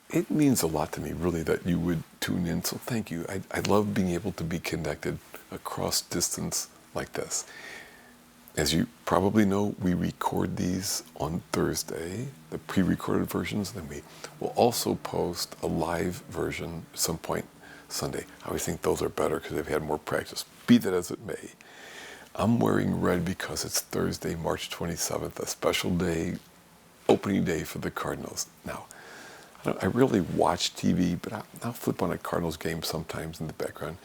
it means a lot to me, really, that you would tune in. So thank you. I love being able to be connected across distance like this. As you probably know, we record these on Thursday, the pre-recorded versions, then we will also post a live version at some point Sunday. I always think those are better because they've had more practice. Be that as it may. I'm wearing red because it's Thursday, March 27th, a special day, opening day for the Cardinals. Now, I rarely watch TV, but I'll flip on a Cardinals game sometimes in the background.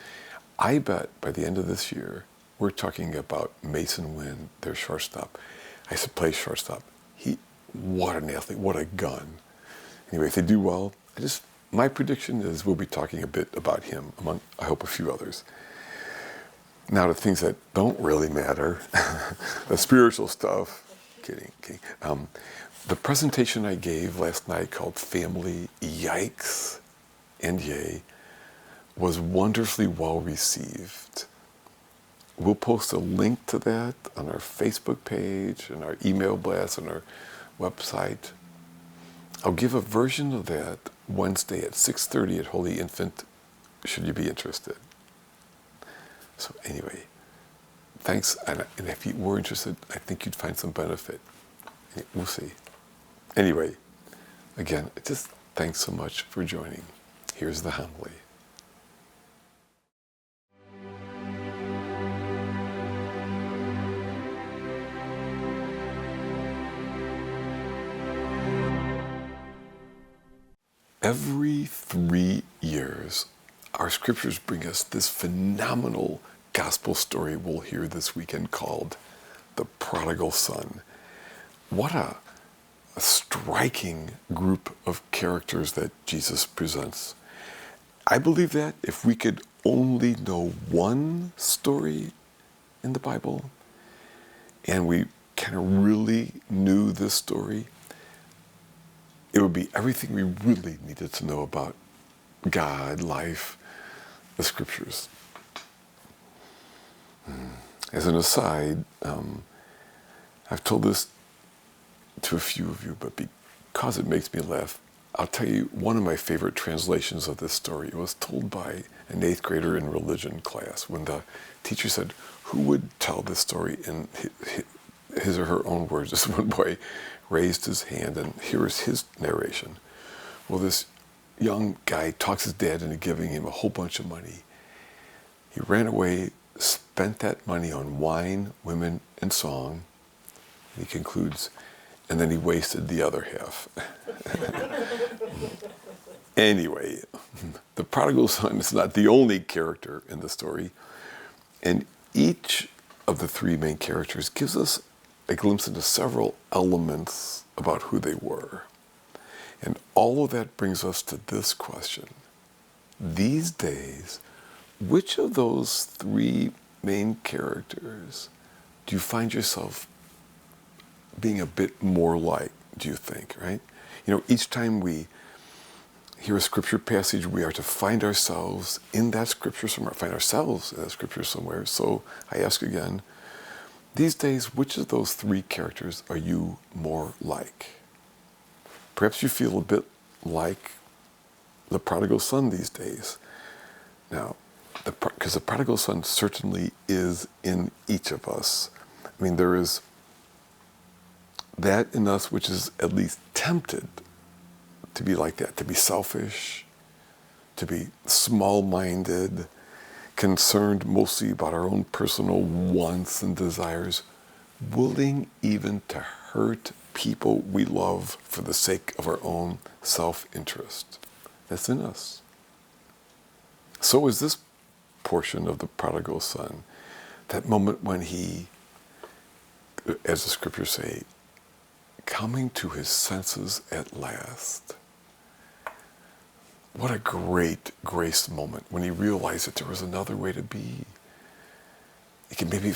I bet by the end of this year, we're talking about Mason Wynn, their shortstop. I used to play shortstop. What an athlete, what a gun. Anyway, if they do well, my prediction is we'll be talking a bit about him, among, I hope, a few others. Now to things that don't really matter, the spiritual stuff. Kidding. The presentation I gave last night called Family Yikes and Yay was wonderfully well received. We'll post a link to that on our Facebook page and our email blast on our website. I'll give a version of that Wednesday at 6:30 at Holy Infant, should you be interested. So anyway, thanks. And if you were interested, I think you'd find some benefit. We'll see. Anyway, again, just thanks so much for joining. Here's the homily. Every 3 years, our scriptures bring us this phenomenal gospel story we'll hear this weekend called The Prodigal Son. What a striking group of characters that Jesus presents. I believe that if we could only know one story in the Bible, and we kind of really knew this story, it would be everything we really needed to know about God, life, the scriptures. As an aside, I've told this to a few of you, but because it makes me laugh, I'll tell you one of my favorite translations of this story. It was told by an 8th grader in religion class when the teacher said, who would tell this story in his or her own words? This one boy raised his hand, and here is his narration. Well, this young guy talks his dad into giving him a whole bunch of money. He ran away, spent that money on wine, women, and song. And he concludes, and then he wasted the other half. Anyway, the prodigal son is not the only character in the story, and each of the 3 main characters gives us a glimpse into several elements about who they were. And all of that brings us to this question. These days, which of those 3 main characters do you find yourself being a bit more like, do you think, right? You know, each time we hear a scripture passage, we are to find ourselves in that scripture somewhere, So I ask again, these days, which of those 3 characters are you more like? Perhaps you feel a bit like the prodigal son these days. Now, because the prodigal son certainly is in each of us. I mean, there is that in us which is at least tempted to be like that, to be selfish, to be small-minded, concerned mostly about our own personal wants and desires, willing even to hurt people we love for the sake of our own self-interest. That's in us. So is this portion of the prodigal son, that moment when he, as the scriptures say, coming to his senses at last. What a great grace moment when he realized that there was another way to be. He can maybe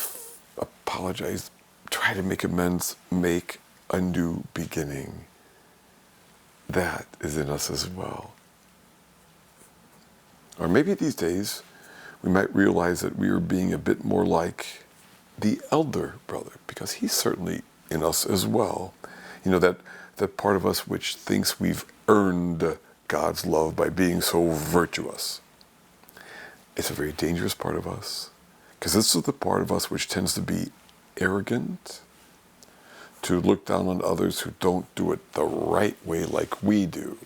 apologize, try to make amends, make a new beginning. That is in us as well. Or maybe these days, we might realize that we are being a bit more like the elder brother, because he's certainly in us as well. You know, that part of us which thinks we've earned God's love by being so virtuous. It's a very dangerous part of us, because this is the part of us which tends to be arrogant, to look down on others who don't do it the right way like we do,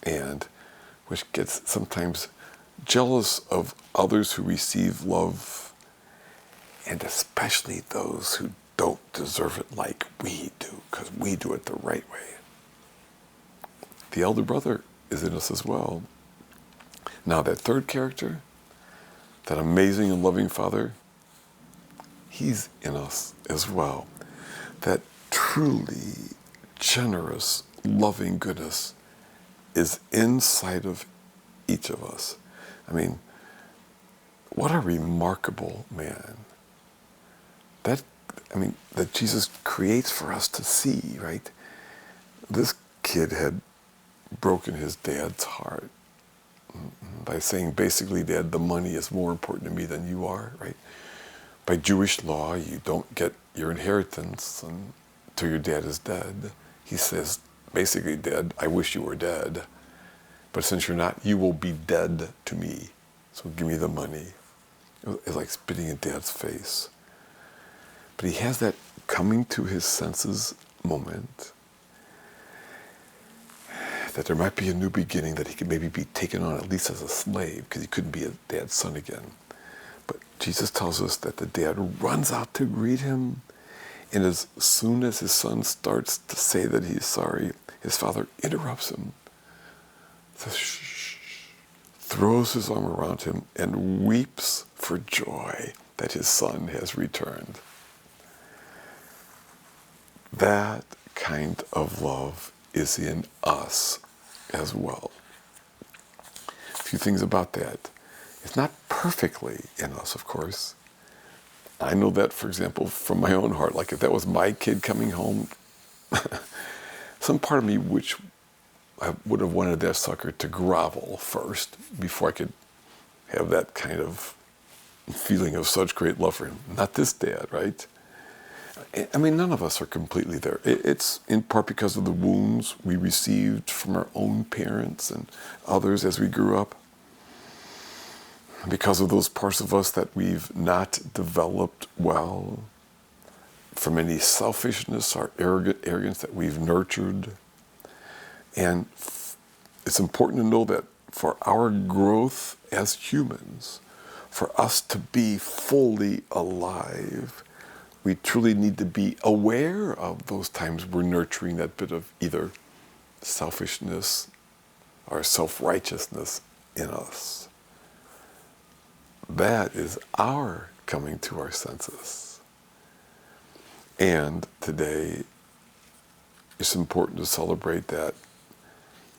and which gets sometimes jealous of others who receive love, and especially those who don't deserve it like we do, because we do it the right way. The elder brother is in us as well. Now that third character, that amazing and loving Father, he's in us as well. That truly generous, loving goodness is inside of each of us. I mean, what a remarkable man. That Jesus creates for us to see, right? This kid had broken his dad's heart by saying, basically, Dad, the money is more important to me than you are, right? By Jewish law, you don't get your inheritance until your dad is dead. He says, basically, Dad, I wish you were dead. But since you're not, you will be dead to me. So give me the money. It's like spitting in Dad's face. But he has that coming to his senses moment, that there might be a new beginning, that he could maybe be taken on at least as a slave, because he couldn't be a dad's son again. But Jesus tells us that the dad runs out to greet him, and as soon as his son starts to say that he's sorry, his father interrupts him, says, shh, throws his arm around him, and weeps for joy that his son has returned. That kind of love is in us as well. A few things about that. It's not perfectly in us, of course. I know that, for example, from my own heart. Like if that was my kid coming home, some part of me which I would have wanted that sucker to grovel first before I could have that kind of feeling of such great love for him. Not this dad, right? I mean, none of us are completely there. It's in part because of the wounds we received from our own parents and others as we grew up. Because of those parts of us that we've not developed well, from any selfishness or arrogance that we've nurtured. And it's important to know that for our growth as humans, for us to be fully alive, we truly need to be aware of those times we're nurturing that bit of either selfishness or self-righteousness in us. That is our coming to our senses. And today, it's important to celebrate that,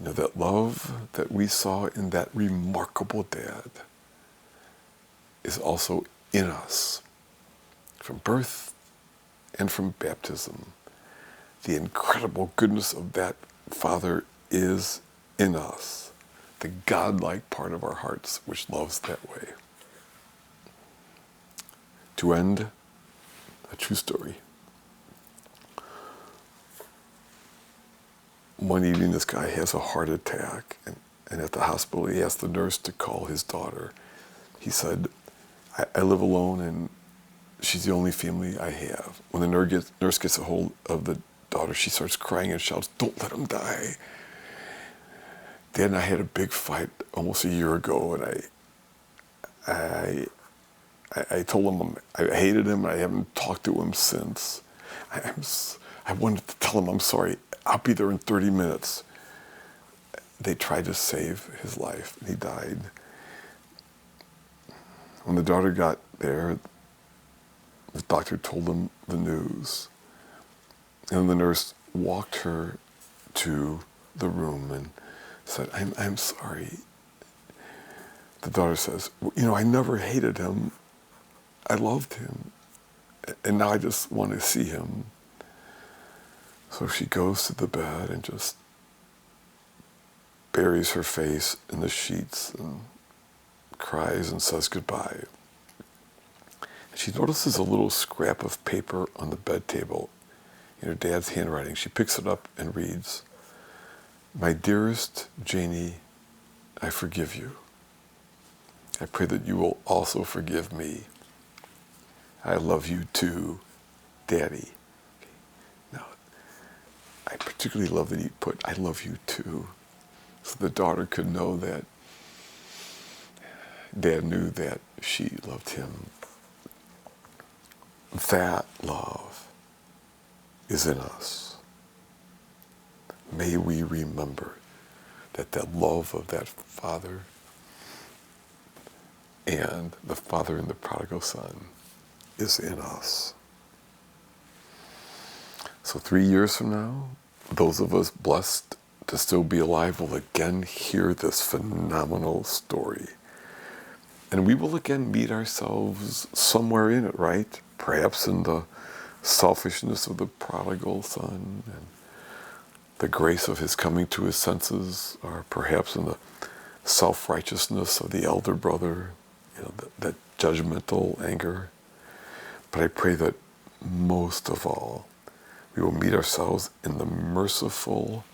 that love that we saw in that remarkable dad is also in us from birth and from baptism. The incredible goodness of that Father is in us, the godlike part of our hearts which loves that way. To end, a true story. One evening, this guy has a heart attack, and at the hospital, he asked the nurse to call his daughter. He said, I live alone, and she's the only family I have. When the nurse gets a hold of the daughter, she starts crying and shouts, "Don't let him die." Dad and I had a big fight almost a year ago, and I told him I hated him, and I haven't talked to him since. I wanted to tell him I'm sorry. I'll be there in 30 minutes. They tried to save his life, and he died. When the daughter got there, the doctor told them the news. And the nurse walked her to the room and said, I'm sorry. The daughter says, I never hated him. I loved him. And now I just want to see him. So she goes to the bed and just buries her face in the sheets and cries and says goodbye. She notices a little scrap of paper on the bed table in her dad's handwriting. She picks it up and reads, My dearest Janie, I forgive you. I pray that you will also forgive me. I love you too, Daddy. Now, I particularly love that he put, I love you too, so the daughter could know that Dad knew that she loved him. That love is in us. May we remember that the love of that Father and the Father in the prodigal son is in us. So 3 years from now, those of us blessed to still be alive will again hear this phenomenal story. And we will again meet ourselves somewhere in it, right? Perhaps in the selfishness of the prodigal son and the grace of his coming to his senses, or perhaps in the self-righteousness of the elder brother, that judgmental anger. But I pray that most of all, we will meet ourselves in the merciful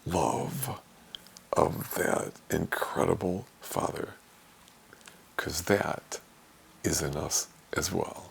love of that incredible Father, because that is in us as well.